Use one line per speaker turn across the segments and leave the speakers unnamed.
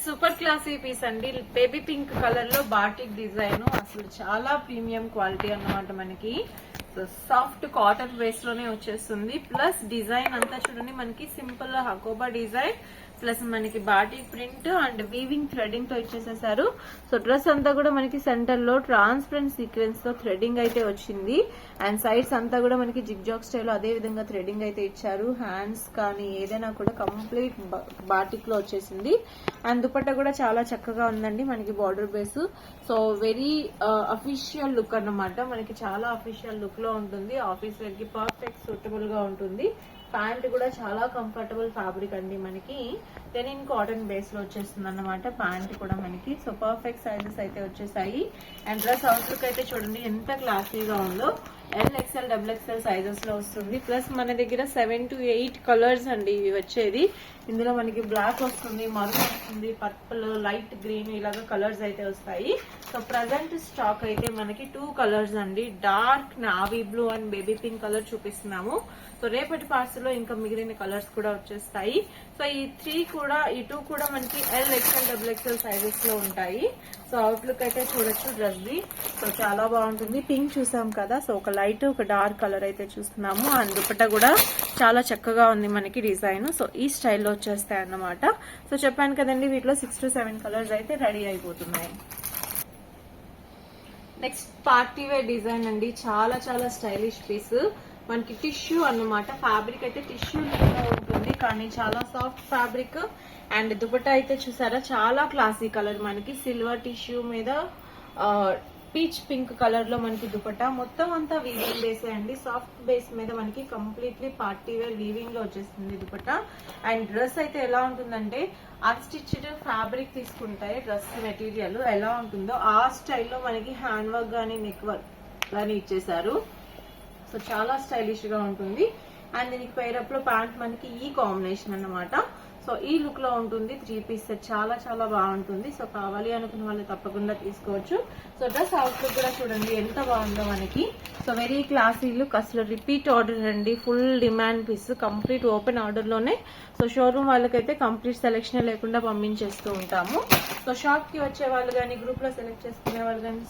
Super classy piece అండి. Baby pink colour లో batik design, అసలు చాలా ప్రీమియం క్వాలిటీ అన్నమాట. మనకి సాఫ్ట్ కాటన్ బేస్ లోనే వచ్చేస్తుంది. ప్లస్ డిజైన్ అంతా చూడండి, మనకి సింపుల్ హకోబా డిజైన్ ప్లస్ మనకి batik print and weaving threading తో ఇచ్చేసేసారు. సో డ్రెస్ అంతా కూడా మనకి సెంటర్ లో ట్రాన్స్పరెంట్ సీక్వెన్స్ తో థ్రెడింగ్ అయితే వచ్చింది. అండ్ సైడ్స్ అంతా కూడా మనకి జిగ్ జాగ్ స్టైల్ అదే విధంగా థ్రెడింగ్ అయితే ఇచ్చారు. హ్యాండ్స్ కానీ ఏదైనా కూడా కంప్లీట్ బాటిక్ లో వచ్చేసింది. అండ్ దుపట్టా కూడా చాలా చక్కగా ఉందండి మనకి border base. So very official look అన్నమాట. మనకి చాలా అఫీషియల్ లుక్ లో ఉంటుంది. ఆఫీస్ వేర్ కి పర్ఫెక్ట్ సూటబుల్ గా ఉంటుంది. ప్యాంట్ కూడా చాలా కంఫర్టబుల్ ఫ్యాబ్రిక్ అండి. మనకి డెనిమ్ కాటన్ బేస్ లో వచ్చేస్తుంది అన్నమాట ప్యాంట్ కూడా మనకి. సో పర్ఫెక్ట్ సైజెస్ అయితే వచ్చేసాయి. అండ్ డ్రెస్ అవుట్లుక్ అయితే చూడండి ఎంత క్లాసీగా ఉందో. XL, XXL సైజెస్ లో వస్తుంది. ప్లస్ మన దగ్గర 7 to 8 కలర్స్ అండి ఇవి వచ్చేది. ఇందులో మనకి బ్లాక్ వస్తుంది, మరూన్ వస్తుంది, పర్పుల్, లైట్ గ్రీన్ ఇలాగా కలర్స్ అయితే వస్తాయి. సో ప్రజెంట్ స్టాక్ అయితే మనకి 2 కలర్స్ అండి. Dark navy blue and baby pink colour చూపిస్తున్నాము. సో రేపటి పార్సల్ లో ఇంకా మిగిలిన కలర్స్ కూడా వచ్చేస్తాయి. సో ఈ 2 కూడా మనకి XL, XXL సైజెస్ లో ఉంటాయి. సో అవుట్లుక్ అయితే చూడొచ్చు డ్రెస్ ది. సో చాలా బాగుంటుంది. పింక్ చూసాం కదా, సో ఒక లైట్ ఒక డార్క్ కలర్ అయితే చూస్తున్నాము. అండ్ దుపట్టా కూడా చాలా చక్కగా ఉంది మనకి డిజైన్. సో ఈ స్టైల్లో వచ్చేస్తాయి అన్నమాట. సో చెప్పాను కదండి, వీటిలో 6 to 7 కలర్స్ అయితే రెడీ అయిపోతున్నాయి. నెక్స్ట్ పార్టీ వేర్ డిజైన్ అండి. చాలా చాలా స్టైలిష్ పీస్. మనకి టిష్యూ అన్నమాట. ఫ్యాబ్రిక్ అయితే టిష్యూ ఉంటుంది, కానీ చాలా సాఫ్ట్ ఫ్యాబ్రిక్. అండ్ దుపట్టా అయితే చూసారా చాలా క్లాసీ కలర్. మనకి సిల్వర్ టిష్యూ మీద పీచ్ పింక్ కలర్ లో మనకి దుపట్టా. మొత్తం అంతా వీవింగ్ బేస్ అండి. సాఫ్ట్ బేస్ మీద మనకి కంప్లీట్లీ పార్టీ వేర్ వీవింగ్ లో వచ్చేస్తుంది దుపట్టా. అండ్ డ్రెస్ అయితే ఎలా ఉంటుందంటే, అన్స్టిచ్డ్ ఫ్యాబ్రిక్ తీసుకుంటాయి డ్రెస్ మెటీరియల్ ఎలా ఉంటుందో ఆ స్టైల్లో మనకి హ్యాండ్ వర్క్ గానీ నెక్ వర్క్ గానీ ఇచ్చేసారు. సో చాలా స్టైలిష్ గా ఉంటుంది. అండ్ దీనికి పైరప్ లో ప్యాంట్ మనకి ఈ కాంబినేషన్ అన్నమాట. సో ఈ లుక్ లో ఉంటుంది. 3 పీస్ సెట్ చాలా చాలా బాగుంటుంది. సో కావాలి అనుకున్న వాళ్ళు తప్పకుండా తీసుకోవచ్చు. సో డ్రెస్ అవుట్లుక్ కూడా చూడండి ఎంత బాగుందో మనకి. So very classy look. అసలు రిపీట్ ఆర్డర్ అండి. Full demand piece. Complete open order లోనే. సో షోరూమ్ వాళ్ళకైతే కంప్లీట్ సెలెక్షన్ లేకుండా పంపించేస్తూ ఉంటాము. సో షాప్ కి వచ్చే వాళ్ళు కానీ గ్రూప్ లో సెలెక్ట్ చేసుకునే వాళ్ళు కానీ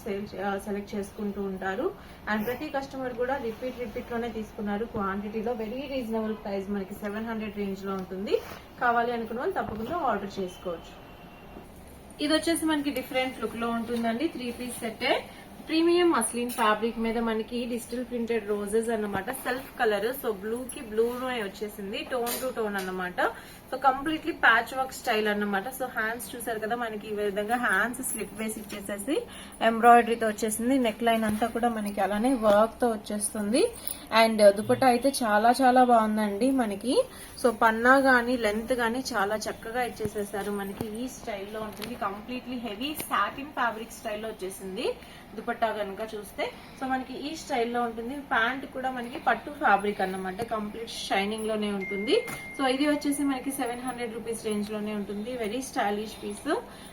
సెలెక్ట్ చేసుకుంటూ ఉంటారు. అండ్ ప్రతి కస్టమర్ కూడా రిపీట్ లోనే తీసుకున్నారు క్వాంటిటీలో. వెరీ రీజనబుల్ ప్రైస్ మనకి 700 రేంజ్ లో ఉంటుంది. కావాలి అనుకున్న వాళ్ళు తప్పకుండా ఆర్డర్ చేసుకోవచ్చు. ఇది వచ్చేసి మనకి డిఫరెంట్ లుక్ లో ఉంటుందండి. 3 piece set. Premium muslin fabric మీద మనకి డిజిటల్ ప్రింటెడ్ రోజెస్ అన్నమాట. Self colour. సో బ్లూ కి బ్లూ వచ్చేసింది. టోన్ టు టోన్ అన్నమాట. So completely patch work style అన్నమాట. సో హ్యాండ్స్ చూసారు కదా, మనకి ఈ విధంగా హ్యాండ్స్ స్లిప్ వేసి ఇచ్చేసేసి ఎంబ్రాయిడరీతో వచ్చేసింది. నెక్ లైన్ అంతా కూడా మనకి అలానే వర్క్ తో వచ్చేస్తుంది. అండ్ దుపట్టా అయితే చాలా చాలా బాగుందండి మనకి. సో పన్నా గానీ లెంత్ గానీ చాలా చక్కగా ఇచ్చేసేసారు. మనకి ఈ స్టైల్లో ఉంటుంది. కంప్లీట్లీ హెవీ సాటిన్ ఫ్యాబ్రిక్ స్టైల్లో వచ్చేసింది దుపట్టా కనుక చూస్తే. సో మనకి ఈ స్టైల్లో ఉంటుంది. ప్యాంట్ కూడా మనకి పట్టు ఫ్యాబ్రిక్ అన్నమాట. కంప్లీట్ షైనింగ్ లోనే ఉంటుంది. సో ఇది వచ్చేసి మనకి 700 రూపీస్ రేంజ్ లోనే ఉంటుంది. Very stylish piece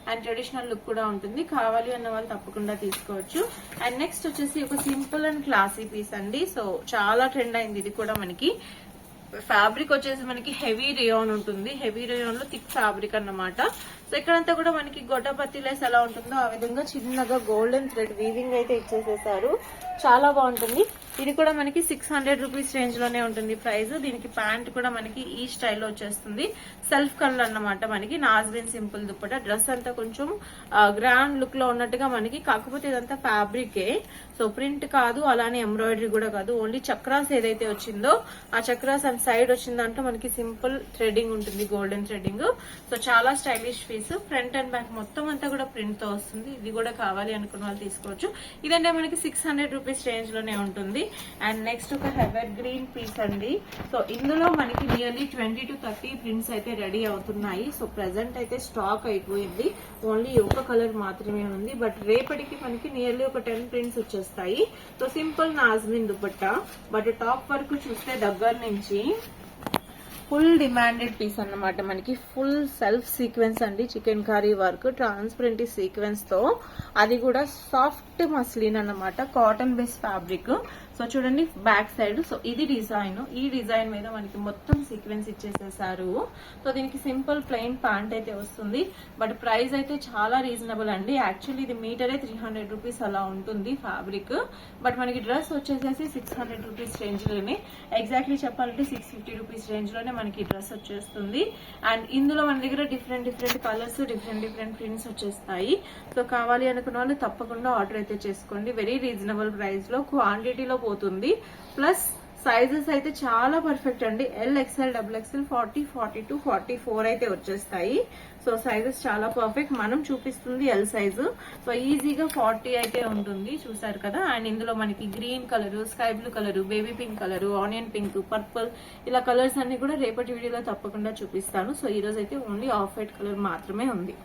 and traditional look కూడా ఉంటుంది. కావాలి అన్న వాళ్ళు తప్పకుండా తీసుకోవచ్చు. అండ్ నెక్స్ట్ వచ్చేసి ఒక సింపుల్ అండ్ క్లాసీ పీస్ అండి. సో చాలా ట్రెండ్ అయింది ఇది కూడా. మనకి ఫ్యాబ్రిక్ వచ్చేసి మనకి హెవీ రేయాన్ ఉంటుంది. హెవీ రేయాన్ లో థిక్ ఫ్యాబ్రిక్ అన్నమాట. సో ఇక్కడంతా కూడా మనకి గొట్టపత్తి లేస్ ఎలా ఉంటుందో ఆ విధంగా చిన్నగా గోల్డెన్ థ్రెడ్ వీవింగ్ అయితే ఇచ్చేసేసారు. చాలా బాగుంటుంది. ఇది కూడా మనకి 600 రూపీస్ రేంజ్ లోనే ఉంటుంది ప్రైస్. దీనికి ప్యాంట్ కూడా మనకి ఈ స్టైల్లో వచ్చేస్తుంది. సెల్ఫ్ కలర్ అన్నమాట. మనకి నాజ్లిన్ సింపుల్ దుప్పట. డ్రెస్ అంతా కొంచెం గ్రాండ్ లుక్ లో ఉన్నట్టుగా మనకి. కాకపోతే ఇదంతా ఫ్యాబ్రికే. సో ప్రింట్ కాదు, అలానే ఎంబ్రాయిడరీ కూడా కాదు. ఓన్లీ చక్రాస్ ఏదైతే వచ్చిందో ఆ చక్రాస్ అండ్ సైడ్ వచ్చిన దాంట్లో మనకి సింపుల్ థ్రెడింగ్ ఉంటుంది, గోల్డెన్ థ్రెడింగ్. సో చాలా stylish piece. Front and back మొత్తం అంతా కూడా ప్రింట్ తో వస్తుంది. ఇది కూడా కావాలి అనుకున్న వాళ్ళు తీసుకోవచ్చు. ఇదంటే మనకి 600 రూపీస్ రేంజ్ లోనే ఉంటుంది. అండ్ నెక్స్ట్ ఒక హెవర్ గ్రీన్ పీస్ అండి. సో ఇందులో మనకి నియర్లీ 20 to 30 ప్రింట్స్ అయితే రెడీ అవుతున్నాయి. సో ప్రెసెంట్ అయితే స్టాక్ అయిపోయింది. ఓన్లీ ఒక కలర్ మాత్రమే ఉంది. బట్ రేపటికి మనకి నియర్లీ ఒక 10 ప్రింట్స్ వచ్చేస్తాయి. సో సింపుల్ నాజ్లిన్ దుపట్టా. బట్ టాప్ వరకు చూస్తే దగ్గర నుంచి ఫుల్ డిమాండెడ్ పీస్ అన్నమాట. మనకి ఫుల్ సెల్ఫ్ సీక్వెన్స్ అండి. Chicken curry work transparent sequence తో. అది కూడా సాఫ్ట్ మస్లిన్ అన్నమాట. Cotton base fabric. సో చూడండి బ్యాక్ సైడ్. సో ఇది డిజైన్. ఈ డిజైన్ మీద మనకి మొత్తం సీక్వెన్స్ ఇచ్చేసేసారు. సో దీనికి సింపుల్ ప్లెయిన్ ప్యాంట్ అయితే వస్తుంది. బట్ ప్రైస్ అయితే చాలా రీజనబుల్ అండి. యాక్చువల్లీ ఇది మీటరే 300 రూపీస్ అలా ఉంటుంది ఫ్యాబ్రిక్. బట్ మనకి డ్రెస్ వచ్చేసేసి 600 రూపీస్ రేంజ్ లోనే, ఎగ్జాక్ట్లీ చెప్పాలంటే 650 రూపీస్ రేంజ్ లోనే మనకి డ్రెస్ వచ్చేస్తుంది. అండ్ ఇందులో మన దగ్గర డిఫరెంట్ కలర్స్, డిఫరెంట్ ప్రింట్స్ వచ్చేస్తాయి. సో కావాలి అనుకున్న వాళ్ళు తప్పకుండా ఆర్డర్ అయితే చేసుకోండి. వెరీ రీజనబుల్ ప్రైస్ లో, క్వాంటిటీలో పోతుంది. ప్లస్ సైజెస్ అయితే చాలా పర్ఫెక్ట్ అండి. XL, XXL, 40, 42, 44 అయితే వచ్చేస్తాయి. సో సైజెస్ చాలా పర్ఫెక్ట్. మనం చూపిస్తుంది ఎల్ సైజు. సో ఈజీగా 40 అయితే ఉంటుంది, చూసారు కదా. అండ్ ఇందులో మనకి green colour, sky blue colour, baby pink colour, onion pink, purple, ఇలా కలర్స్ అన్ని కూడా రేపటి వీడియోలో తప్పకుండా చూపిస్తాను. సో ఈ రోజు అయితే ఓన్లీ ఆఫ్ వైట్ కలర్ మాత్రమే ఉంది.